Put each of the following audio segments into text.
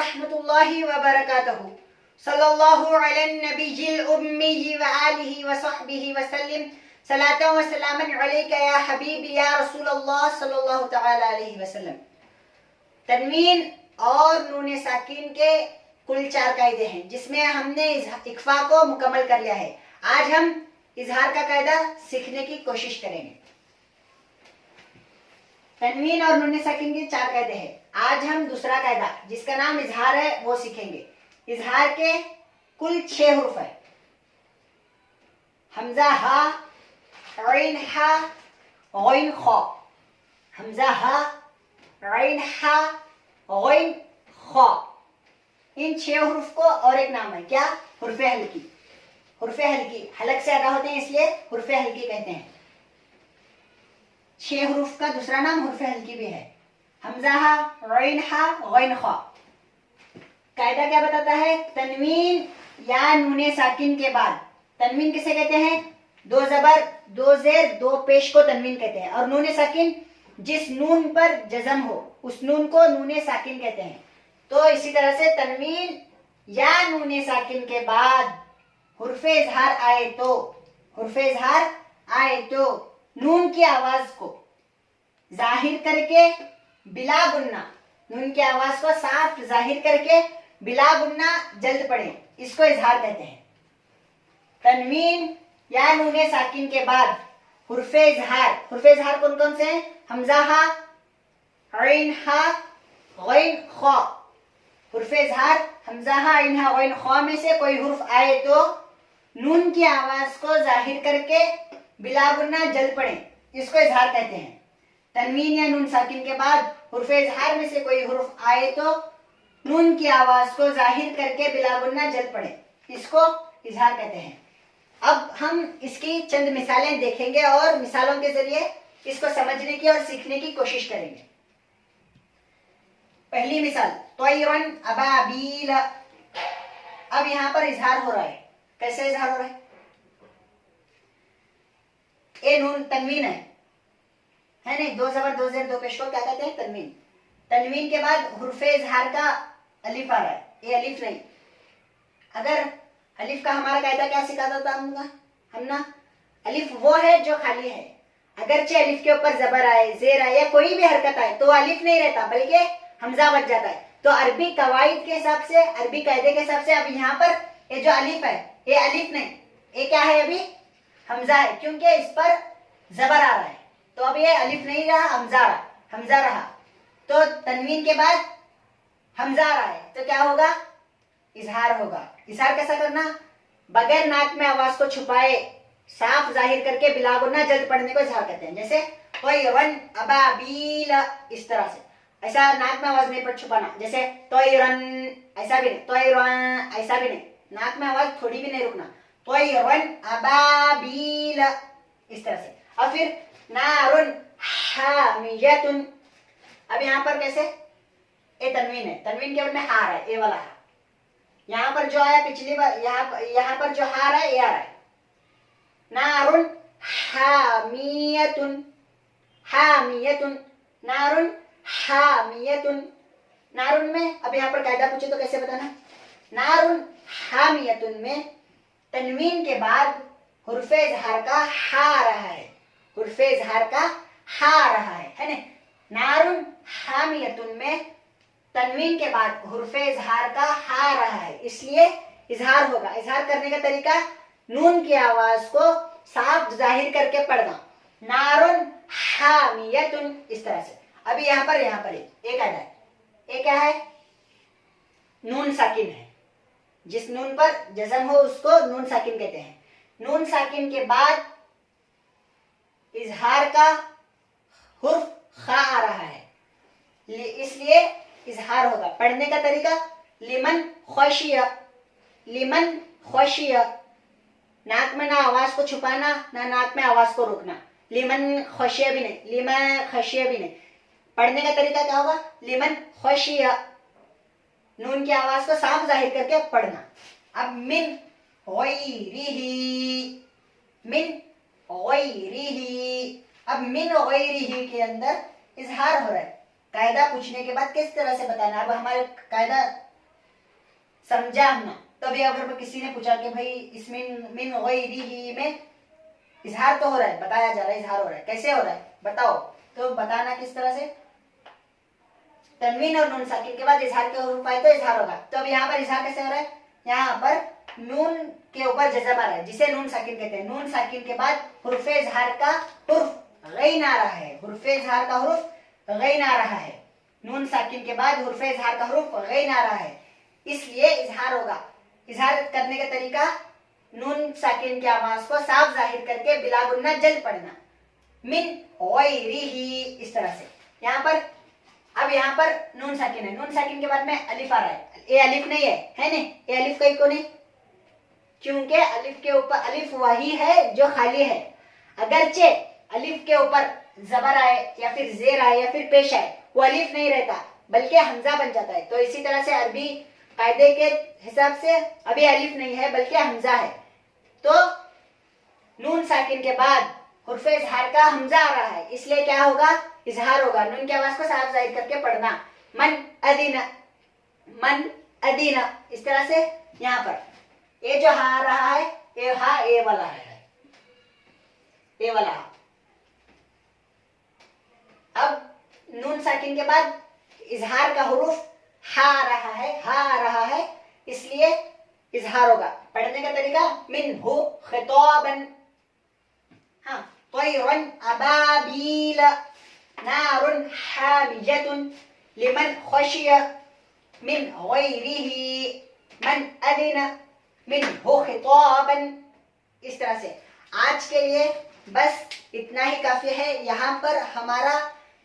रहमतुल्लाहि व बरकातहू। सल्लल्लाहु अला नबिय्यिल उम्मी व आलिहि व सहबिहि व सल्लिम। सलातन व सलामन अलैका या हबीबी या रसूलल्लाह सल्लल्लाहु तआला अलैहि वसल्लम। तनवीन और नून साकिन के कुल 4 कायदे हैं, जिसमें हमने इख्फा को मुकम्मल कर लिया है। आज हम इजहार का कायदा सीखने की कोशिश करेंगे। तनवीन और नून साकिन के 4 कायदे हैं। आज हम दूसरा कायदा, जिसका नाम इजहार है, वो सीखेंगे। इजहार के कुल 6 हुर्फ है। हमजा हा, ऐन हा, गैन खा। हमजा हा, ऐन हा, गैन खा। इन 6 हुर्फ को और एक नाम है, क्या? हुर्फे हल्की। हुर्फे हल्की हलक से अदा होते हैं, इसलिए हुर्फे हल्की कहते हैं। 6 हुर्फ का दूसरा नाम हुर्फे हल्की भी है। हमजा हा, ऐन हा, गैन खा। कायदा क्या बताता है? तनवीन या नूने साकिन के बाद, तनवीन किसे कहते हैं? 2 जबर 2 जेर 2 पेश को तनवीन कहते हैं। और नूने साकिन जिस नून पर जज़म हो, उस नून को नूने साकिन कहते हैं। तो इसी तरह से तनवीन या नूने साकिन के बाद हुर्फे इजहार आए तो, हुर्फे इजहार आए तो नून की आवाज को जाहिर करके बिला गुन्ना, नून की आवाज को साफ जाहिर करके बिला गुन्ना जल्द पढ़े, इसको इजहार कहते हैं। तनवीन या नूने साकिन के बाद हुर्फे इजहार, हुर्फे इजहार कौन कौन से हैं? हमजा हा, ऐन हा, गैन खा। हुर्फे इजहार हमजा हा, ऐन हा, गैन खा में से कोई हुर्फ आए तो नून की आवाज को जाहिर करके बिला गुन्ना जल्द पढ़े, इसको इजहार कहते हैं। तनवीन या नून साकिन के बाद हुर्फे इजहार में से कोई हुर्फ आए तो नून की आवाज को जाहिर करके बिला गुन्ना जल्द पढ़े, इसको इजहार कहते हैं। अब हम इसकी चंद मिसालें देखेंगे और मिसालों के जरिए इसको समझने की और सीखने की कोशिश करेंगे। पहली मिसाल, तोयरन अबाबील। अब यहां पर इजहार हो रहा है। कैसे इजहार हो रहा है? ए नून तनवीन है नहीं? 2 जबर 2 जेर 2 पेश को क्या कहते हैं? तनवीन। तनवीन के बाद हुर्फे इजहार का अलिफ आ रहा है, ये अलिफ नहीं। अगर अलिफ का हमारा कायदा क्या सिखाता था हम ना, अलिफ वो है जो खाली है। अगरचे अलिफ के ऊपर जबर आए, जेर आए या कोई भी हरकत आए तो अलिफ नहीं रहता, बल्कि हमजा बच जाता है। तो अरबी कवाइद के हिसाब से, अरबी कायदे के हिसाब से अब यहाँ पर ये जो अलिफ है, ये अलिफ नहीं, ये क्या है? अभी हमजा है, क्योंकि इस पर जबर आ रहा है। तो अब ये अलिफ नहीं रहा, हमजा रहा। तो तनवीन के बाद हमजा आ रहा है, तो क्या होगा? इजहार होगा। इजहार कैसा करना? बगैर नाक में आवाज को छुपाए साफ जाहिर करके बिला गुन्ना जल्द पढ़ने को इजहार कहते हैं। जैसे तोयरन अबाबील, इस तरह से। ऐसा नाक में आवाज नहीं पर छुपाना, जैसे तोयरन ऐसा भी नहीं, तोयरन ऐसा भी नहीं, नाक में आवाज थोड़ी भी नहीं रुकना। तोयरन अबाबील, इस तरह से। और फिर नारुन हामियतुन। अब यहाँ पर कैसे? ए तनवीन है, तनवीन के ऊपर में हार है, ए वाला हार। यहाँ पर जो आया पिछली बार, यहाँ पर जो हार है, ये आ रहा है। नारुन हामियतुन, हामियतुन, नारुन हामियतुन। नारुन में अब यहाँ पर कायदा पूछे तो कैसे बताना? नारुन हामियतुन में तनवीन के बाद हुर्फे इजहार का हा रहा है, हुर्फे इजहार का हा रहा है ना? नारुन हामियतुन में तनवीन के बाद हुर्फे इजहार का हा रहा है, इसलिए इजहार होगा। इजहार करने का तरीका, नून की आवाज को साफ जाहिर करके पढ़ना, नारुन हामियतुन, इस तरह से। अभी यहाँ पर एक आया है, ये क्या है? नून साकिन है। जिस नून पर जज़म हो उसको नून साकिन कहते हैं। नून साकिन के बाद इजहार का हुर्फ खा आ रहा है, इसलिए इजहार होगा। पढ़ने का तरीका, लिमन ख़शिया, लिमन ख़शिया। नाक में ना आवाज को छुपाना, ना नाक में आवाज को रोकना। लिमन ख़शिया भी नहीं, लिमन ख़शिया भी नहीं। पढ़ने का तरीका क्या होगा? लिमन ख़शिया, नून की आवाज को साफ जाहिर करके पढ़ना। अब मिन गैरिही, मिन गैरिही। अब मिन गैरिही के अंदर इजहार हो रहा है। कायदा पूछने के बाद किस तरह से बताना। अब हमारे कायदा समझा हमने। तो अभी अगर किसी ने पूछा कि भाई इसमें मिन गैरिही में इजहार तो हो रहा है, बताया जा रहा है इजहार हो रहा है, कैसे हो रहा है बताओ। तो बताना किस तरह से, तनवीन और नून साकिन के बाद इजहार के हुरूफ आए तो इजहार होगा। तो अब यहाँ पर इजहार कैसे हो रहा है, यहाँ पर नून के ऊपर जज़म आ रहा है जिसे नून साकिन कहते हैं। नून साकिन के बाद हुर्फे इजहार का हुर्फ गैन आ रहा है, हुर्फे इजहार का हुर्फ गैन आ रहा है। नून साकिन के बाद हुर्फे इजहार का हुर्फ गैन आ रहा है, इसलिए इजहार होगा। इजहार करने का तरीका, नून साकिन की आवाज को साफ जाहिर करके बिला गुन्ना जल्द पढ़ना, मिन गैरिही, इस तरह से। यहाँ पर अब यहाँ पर नून साकिन है, नून साकिन के बाद में अलिफ आ रहा है, ये अलिफ नहीं है नहीं, ये अलिफ कहीं को नहीं, क्योंकि अलिफ के ऊपर, अलिफ वही है जो खाली है। अगरचे अलिफ के ऊपर जबर आए या फिर जेर आए या फिर पेश आए, वो अलिफ नहीं रहता बल्कि हमजा बन जाता है। तो इसी तरह से अरबी कायदे के हिसाब से अभी अलिफ नहीं है बल्कि हमजा है। तो नून साकिन के बाद हुर्फे इजहार का हमजा आ रहा है, इसलिए क्या होगा, इजहार होगा। नून की आवाज को साफ जाहिर करके पढ़ना, मन अदीना, मन अदीना, इस तरह से। यहाँ पर ये जो हा आ रहा है, ये हा ए वाला है, ये वाला हा। अब नून साकिन के बाद इजहार का हुरूफ हा आ रहा है, हा आ रहा है, इसलिए इजहार होगा। पढ़ने का तरीका, मिन्हु खिताबन, हाँ, तयरन अबाबील, नारुन हामियतुन, लिमन खशिय, मिन गैरिही, मन अदिना, मिन्हु खिताबन, इस तरह से। आज के लिए बस इतना ही काफी है। यहाँ पर हमारा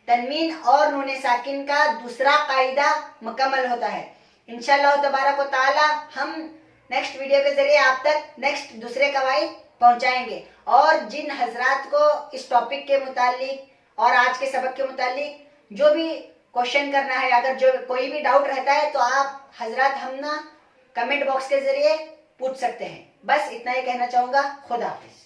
तनवीन और नूने साकिन का दूसरा कायदा मुकम्मल होता है। इंशाअल्लाह तबारक व तआला हम नेक्स्ट वीडियो के जरिए आप तक नेक्स्ट दूसरे कवायद पहुंचाएंगे। और जिन हजरात को इस टॉपिक के मुतालिक और आज के सबक के मुतालिक जो भी क्वेश्चन करना है, अगर जो कोई भी डाउट रहता है तो आप हजरात हम ना कमेंट बॉक्स के जरिए पूछ सकते हैं। बस इतना ही कहना चाहूंगा। खुदा हाफिज।